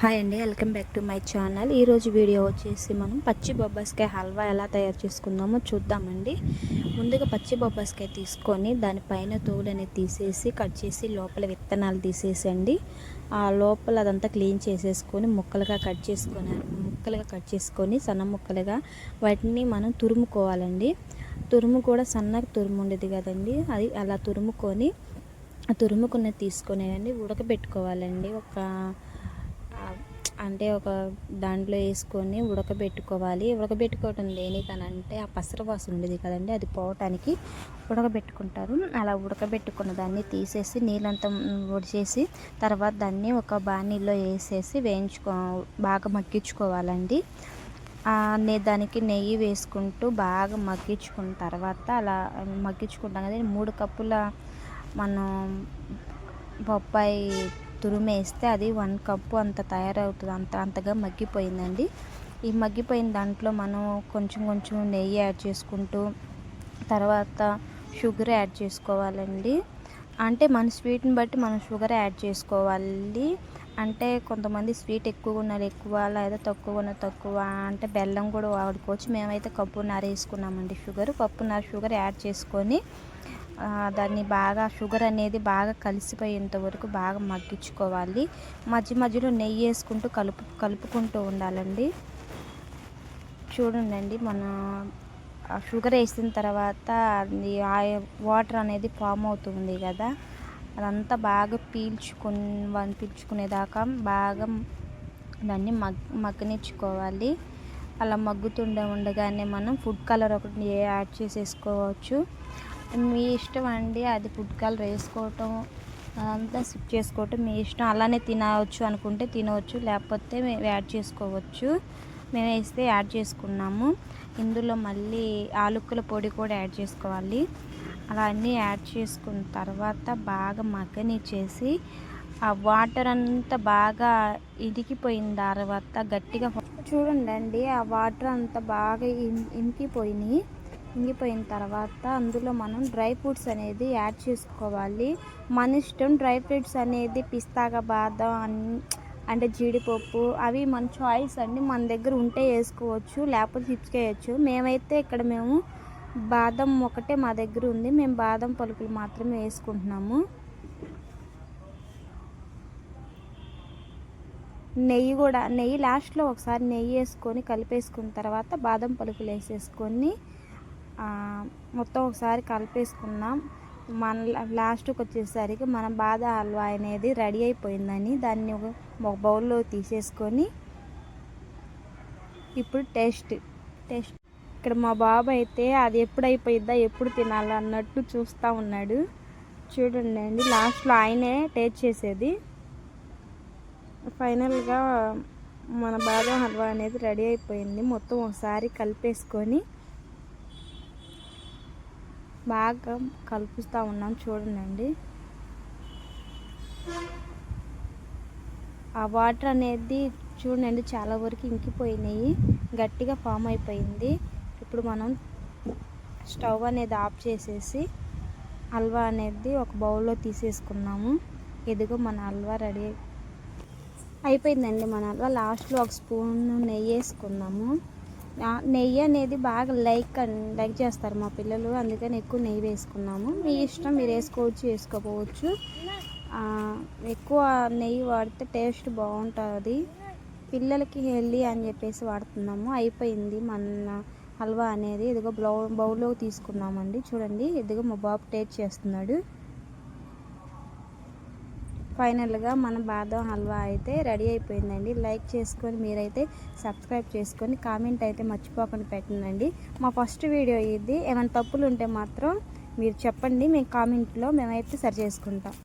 Hi అండి, welcome back to my channel. ఈరోజు video వచ్చేసి మనం పచ్చి బొబ్బాస్కాయ హల్వా ఎలా తయారు చేసుకుందామో చూద్దామండి. ముందుగా పచ్చి బొబ్బాస్కాయ తీసుకొని దానిపైన తోలు అనేది తీసేసి కట్ చేసి లోపల విత్తనాలు తీసేసండి. ఆ లోపల అదంతా క్లీన్ చేసేసుకొని ముక్కలుగా కట్ చేసుకొని సన్న ముక్కలుగా వాటిని మనం తురుముకోవాలండి. తురుము కూడా సన్నగా తురుము ఉండేది కదండి, అది అలా తురుముకొని తురుముకున్నది తీసుకొనేయండి ఉడకబెట్టుకోవాలండి. ఒక దాంట్లో వేసుకొని ఉడకబెట్టుకోవాలి. ఉడకబెట్టుకోవటం దేనికనంటే ఆ పసర వాసన ఉండేది కదండి, అది పోవటానికి ఉడకబెట్టుకుంటారు. అలా ఉడకబెట్టుకున్న దాన్ని తీసేసి నీళ్ళంతా ఒడిచేసి తర్వాత దాన్ని ఒక బాణీలో వేసేసి బాగా మగ్గించుకోవాలండి. దానికి నెయ్యి వేసుకుంటూ బాగా మగ్గించుకున్న తర్వాత అలా మగ్గించుకుంటాం కదా. 3 కప్పుల మనం బొప్పాయి తురిమేస్తే అది 1 కప్పు అంత తయారవుతుంది. అంతగా మగ్గిపోయిందండి. ఈ మగ్గిపోయిన దాంట్లో మనం కొంచెం నెయ్యి యాడ్ చేసుకుంటూ తర్వాత షుగర్ యాడ్ చేసుకోవాలండి. అంటే మన స్వీట్ని బట్టి మనం షుగర్ యాడ్ చేసుకోవాలి. అంటే కొంతమంది స్వీట్ ఎక్కువగా ఉన్నది ఎక్కువ, లేదా తక్కువ ఉన్నది తక్కువ, అంటే బెల్లం కూడా వాడుకోవచ్చు. మేమైతే కప్పున్నర వేసుకున్నామండి. కప్పున్నర షుగర్ యాడ్ చేసుకొని దాన్ని బాగా షుగర్ అనేది బాగా కలిసిపోయేంత వరకు బాగా మగ్గించుకోవాలి. మధ్యలో నెయ్యి వేసుకుంటూ కలుపుకుంటూ ఉండాలండి. చూడండి, మన షుగర్ వేసిన తర్వాత అది వాటర్ అనేది ఫామ్ అవుతుంది కదా, అదంతా బాగా పీల్చుకునేదాకా బాగా దాన్ని మగ్గనిచ్చుకోవాలి. అలా ఉండగానే మనం ఫుడ్ కలర్ ఒకటి యాడ్ చేసేసుకోవచ్చు. మీ ఇష్టం అండి, అది ఫుడ్ కలర్ వేసుకోవటం అదంతా స్కిప్ చేసుకోవటం మీ ఇష్టం. అలానే తినవచ్చు అనుకుంటే తినవచ్చు, లేకపోతే యాడ్ చేసుకోవచ్చు. మేమైతే యాడ్ చేసుకున్నాము. ఇందులో మళ్ళీ ఆలుక్కల పొడి కూడా యాడ్ చేసుకోవాలి. అలా అన్నీ యాడ్ చేసుకున్న తర్వాత బాగా మగ్గనిచ్చేసి ఆ వాటర్ అంతా బాగా ఇదికిపోయిన తర్వాత గట్టిగా చూడండి, ఆ వాటర్ అంతా బాగా ఇంగిపోయిన తర్వాత అందులో మనం డ్రై ఫ్రూట్స్ అనేది యాడ్ చేసుకోవాలి. మన ఇష్టం. డ్రై ఫ్రూట్స్ అనేది పిస్తాగా బాదం అంటే జీడిపప్పు అవి మన చాయిస్ అండి. మన దగ్గర ఉంటే వేసుకోవచ్చు, లేకపోతే చిప్స్ వేయచ్చు. మేము బాదం ఒకటే మా దగ్గర ఉంది. మేము బాదం పలుకులు మాత్రమే వేసుకుంటున్నాము. నెయ్యి లాస్ట్లో ఒకసారి నెయ్యి వేసుకొని కలిపేసుకున్న తర్వాత బాదం పలుకులు వేసేసుకొని మొత్తం ఒకసారి కలిపేసుకున్నాం. మన లాస్ట్కి వచ్చేసరికి మన బాదం హల్వా అనేది రెడీ అయిపోయిందని దాన్ని ఒక బౌల్లో తీసేసుకొని ఇప్పుడు టేస్ట్ ఇక్కడ మా బాబు అయితే అది ఎప్పుడు అయిపోయిద్దా, ఎప్పుడు తినాలా అన్నట్టు చూస్తూ ఉన్నాడు. చూడండి, లాస్ట్లో ఆయనే టేస్ట్ చేసేది. ఫైనల్గా మన బాదం హల్వా అనేది రెడీ అయిపోయింది. మొత్తం ఒకసారి కలిపేసుకొని బాగా కలుపుస్తూ ఉన్నాం. చూడండి, ఆ వాటర్ అనేది చూడండి చాలా వరకు ఇంకిపోయినాయి, గట్టిగా ఫామ్ అయిపోయింది. ఇప్పుడు మనం స్టవ్ అనేది ఆఫ్ చేసేసి హల్వా అనేది ఒక బౌల్లో తీసేసుకున్నాము. ఇదిగో మన హల్వా రెడీ అయిపోయిందండి. మన హల్వా లాస్ట్లో ఒక స్పూన్ నెయ్యి వేసుకున్నాము. నెయ్యి అనేది బాగా లైక్ చేస్తారు మా పిల్లలు, అందుకని ఎక్కువ నెయ్యి వేసుకున్నాము. మీ ఇష్టం, మీరు వేసుకోవచ్చు వేసుకోకపోవచ్చు. ఎక్కువ నెయ్యి వాడితే టేస్ట్ బాగుంటుంది. పిల్లలకి హెల్దీ అని చెప్పేసి వాడుతున్నాము. అయిపోయింది మన హల్వా అనేది. ఇదిగో బౌల్లో తీసుకున్నామండి. చూడండి, ఇదిగో మా బాబు టేస్ట్ చేస్తున్నాడు. ఫైనల్గా మన బాదం హల్వా అయితే రెడీ అయిపోయిందండి. లైక్ చేసుకొని మీరైతే సబ్స్క్రైబ్ చేసుకొని కామెంట్ అయితే మర్చిపోకుండా పెట్టండి. మా ఫస్ట్ వీడియో ఇది. ఏమైనా తప్పులు ఉంటే మాత్రం మీరు చెప్పండి, మేము కామెంట్లో మేమైతే సరి చేసుకుంటాం.